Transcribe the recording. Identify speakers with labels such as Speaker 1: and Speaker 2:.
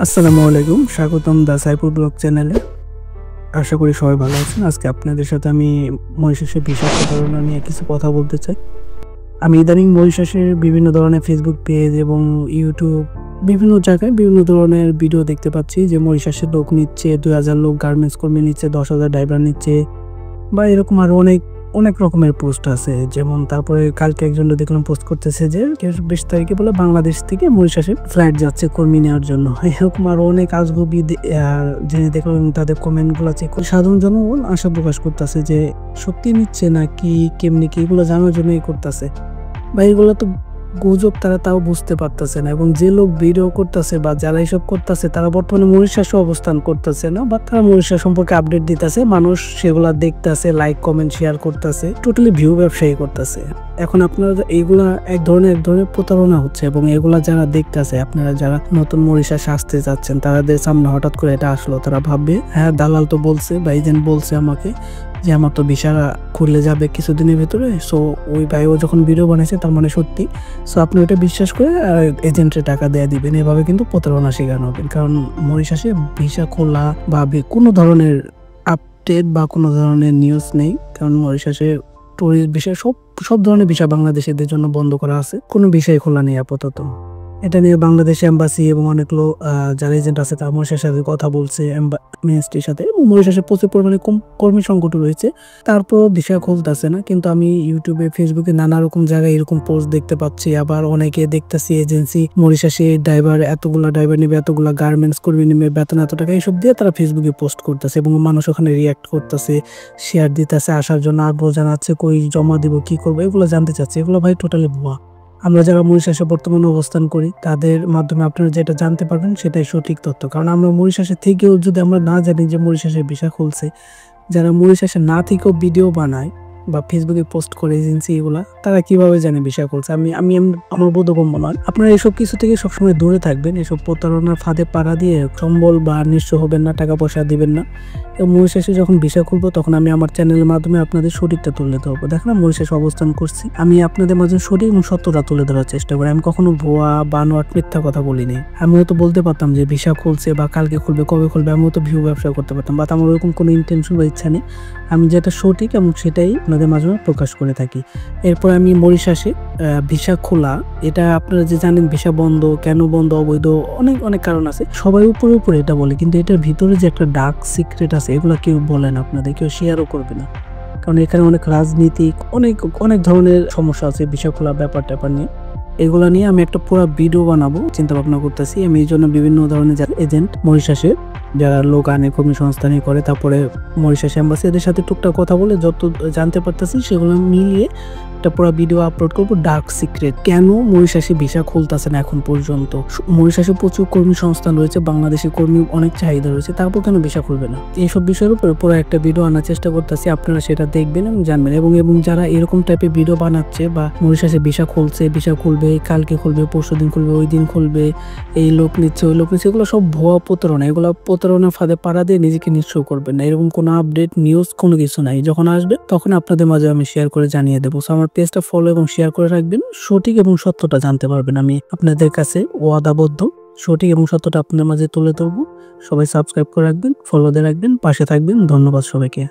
Speaker 1: আসসালামু আলাইকুম, স্বাগতম দা সাইফুল ব্লগ চ্যানেলে। আশা করি সবাই ভালো আছেন। আজকে আপনাদের সাথে আমি মরিশাসের বিষাক্ত ধারণা নিয়ে কিছু কথা বলতে চাই। আমি ইদানিং মরিশাসের বিভিন্ন ধরনের ফেসবুক পেজ এবং ইউটিউব বিভিন্ন জায়গায় বিভিন্ন ধরনের ভিডিও দেখতে পাচ্ছি যে মরিশাসের লোক নিচ্ছে 2000 লোক, গার্মেন্টস কর্মী নিচ্ছে, 10,000 ড্রাইভার নিচ্ছে বা এরকম আরো অনেক অনেক রকমের পোস্ট আছে। যেমন তারপরে কালকে একজন দেখলাম পোস্ট করতেছে যে 20 তারিখে বলে বাংলাদেশ থেকে মরিশাসে ফ্লাইট যাচ্ছে কর্মী নেওয়ার জন্য। এরকম আরো অনেক আজগুবি জেনে দেখলাম, তাদের কমেন্ট গুলো চেক করে সাধারণ জনগণ আশা প্রকাশ করতেছে যে সত্যি নিচ্ছে না কি কেমনি কি এগুলো জানার জন্যই করতেছে। বা এগুলো তো গুজব, তারা তাও বুঝতে পারতেছে না। এবং যে লোক ভিডিও করতেছে বা যারা এইসব করতেছে তারা বর্তমানে মরিশাসে অবস্থান করতেছে না, বা তারা মরিশাস সম্পর্কে আপডেট দিতেছে, মানুষ সেগুলা দেখতেছে, লাইক কমেন্ট শেয়ার করতেছে, টোটালি ভিউ ব্যবসায়ী করতেছে। এখন আপনারা এইগুলা এক ধরনের প্রতারণা হচ্ছে, এবং এগুলা যারা দেখতেছে, আপনারা যারা নতুন মরিশাস আসতে যাচ্ছেন তাদের সামনে হঠাৎ করে এটা আসলো, তারা ভাববে হ্যাঁ দালাল তো বলছে বা এজেন্ট বলছে আমাকে যে আমার তো ভিসা খুলে যাবে কিছুদিনের ভিতরে। সো ওই ভাইও যখন ভিডিও বানাইছে তার মানে সত্যি। সো আপনি ওটা বিশ্বাস করে এজেন্টের টাকা দেয়া দিবেন, এভাবে কিন্তু প্রতারণা শিকার হবেন। কারণ মরিশাসে ভিসা খোলা বা কোনো ধরনের আপডেট বা কোনো ধরনের নিউজ নেই। কারণ মরিশাসে টুরিস্ট ভিসা সব ধরনের ভিসা বাংলাদেশিদের জন্য বন্ধ করা আছে, কোনো ভিসাই খোলা নেই আপাতত। এটা নিয়ে বাংলাদেশ এম্বাসি এবং অনেক লোক যারা এজেন্ট আছে তারা মরিশাসের সাথে কথা বলছে, মিনিস্ট্রির সাথে। এবং মরিশাসে প্রচুর পরিমাণে কর্মী সংকট রয়েছে, তারপর ভিসা খুলতেছে না। কিন্তু আমি ইউটিউবে ফেসবুকে নানা রকম জায়গায় এরকম পোস্ট দেখতে পাচ্ছি। আবার অনেকে দেখতেছি এজেন্সি মরিশাসে এতগুলা ড্রাইভার নেবে, এতগুলা গার্মেন্টস কর্মী নেবে, বেতন এত টাকা, এইসব দিয়ে তারা ফেসবুকে পোস্ট করতেছে এবং মানুষ ওখানে রিয়াক্ট করতেছে, শেয়ার দিতেছে, আসার জন্য আগ্রহ জানাচ্ছে, কই জমা দিব, কি করবো, এগুলো জানতে চাচ্ছে। এগুলো ভাই টোটালি ভুয়া। আমরা যারা মরিশাসে বর্তমানে অবস্থান করি তাদের মাধ্যমে আপনারা যেটা জানতে পারবেন সেটাই সঠিক তথ্য। কারণ আমরা মরিশাসে থেকেও যদি আমরা না জানি যে মরিশাসে ভিসা খুলছে, যারা মরিশাসে না থেকেও ভিডিও বানায় বা ফেসবুকে পোস্ট করে এজেন্সি, এগুলা তারা কিভাবে জানে ভিসা খুলছে? আমি আমি আমার বোধগম্য নয়। আপনারা এসব কিছু থেকে সবসময় দূরে থাকবেন। এসব প্রতারণার ফাঁদে পাড়া দিয়ে সম্বল বা নিঃস্ব হবেন না, টাকা পয়সা দিবেন না। এবং মরিশাসে যখন ভিসা খুলবো তখন আমি আমার চ্যানেলের মাধ্যমে আপনাদের সঠিকটা তুলে ধরবো। দেখেন মরিশাসে অবস্থান করছি, আমি আপনাদের মাঝে সঠিক এবং সত্যতা তুলে ধরার চেষ্টা করি। আমি কখনো ভুয়া বানোয়াট মিথ্যা কথা বলিনি। আমিও তো বলতে পারতাম যে ভিসা খুলছে বা কালকে খুলবে, কবে খুলবে, আমিও তো ভিউ ব্যবসা করতে পারতাম, বাট আমার ওরকম কোনো ইন্টেনশন বা ইচ্ছা নেই। আমি যেটা সঠিক এবং সেটাই আপনাদের মাধ্যমে প্রকাশ করে থাকি। এরপর আমি মরিশাসে ভিসা খোলা, এটা আপনারা যে জানেন ভিসা বন্ধ কেন, বন্ধ অবৈধ, অনেক অনেক কারণ আছে। সবাই উপরে উপরে এটা বলে, কিন্তু এটার ভিতরে যে একটা ডার্ক সিক্রেট আছে এগুলো কেউ বলে না, আপনাদের কেউ শেয়ারও করবে না। কারণ এখানে অনেক রাজনীতিক অনেক অনেক ধরনের সমস্যা আছে ভিসা খোলা ব্যাপার ট্যাপার নিয়ে। এগুলা নিয়ে আমি একটা পুরো ভিডিও বানাবো চিন্তা ভাবনা করতেছি। আমি এই জন্য বিভিন্ন ধরনের এজেন্ট মরিশাসে যারা লোক আনে, কর্মসংস্থান করে, তারপরে মরিশাস এম্বাসি এদের সাথে টুকটাক কথা বলে যত জানতে পারতেছি সেগুলো মিলিয়ে একটা পুরো ভিডিও আপলোড করবো। ডার্ক সিক্রেট, কেন মরিশাসে ভিসা খুলতেছে না এখন পর্যন্ত। মরিশাসে প্রচুর কর্মসংস্থান রয়েছে, বাংলাদেশি কর্মী অনেক চাহিদা রয়েছে, তারপর কেন ভিসা খুলবে না? এইসব বিষয়ের উপরে পুরো একটা ভিডিও আনার চেষ্টা করতেছি। আপনারা সেটা দেখবেন এবং জানবেন। এবং যারা এরকম টাইপের ভিডিও বানাচ্ছে বা মরিশাসে ভিসা খুলছে, ভিসা খুলবে, কালকে খুলবে, পরশুদিন খুলবে, ওই দিন খুলবে, এই লোক নিচ্ছে, ওই লোক নিচ্ছে, এগুলো সব ভুয়া প্রতারণা। এগুলো প্রতারণার ফাঁদে পাড়া দিয়ে নিজেকে নিঃস্ব করবেন না। এরকম কোনো আপডেট নিউজ কোনো কিছু নাই। যখন আসবে তখন আপনাদের মাঝে আমি শেয়ার করে জানিয়ে দেবো। সো আমার পেজটা ফলো এবং শেয়ার করে রাখবেন, সঠিক এবং সত্যটা জানতে পারবেন। আমি আপনাদের কাছে ওয়াদাবদ্ধ, সঠিক এবং সত্যটা আপনাদের মাঝে তুলে ধরবো। সবাই সাবস্ক্রাইব করে রাখবেন, ফলো দিয়ে রাখবেন, পাশে থাকবেন। ধন্যবাদ সবাইকে।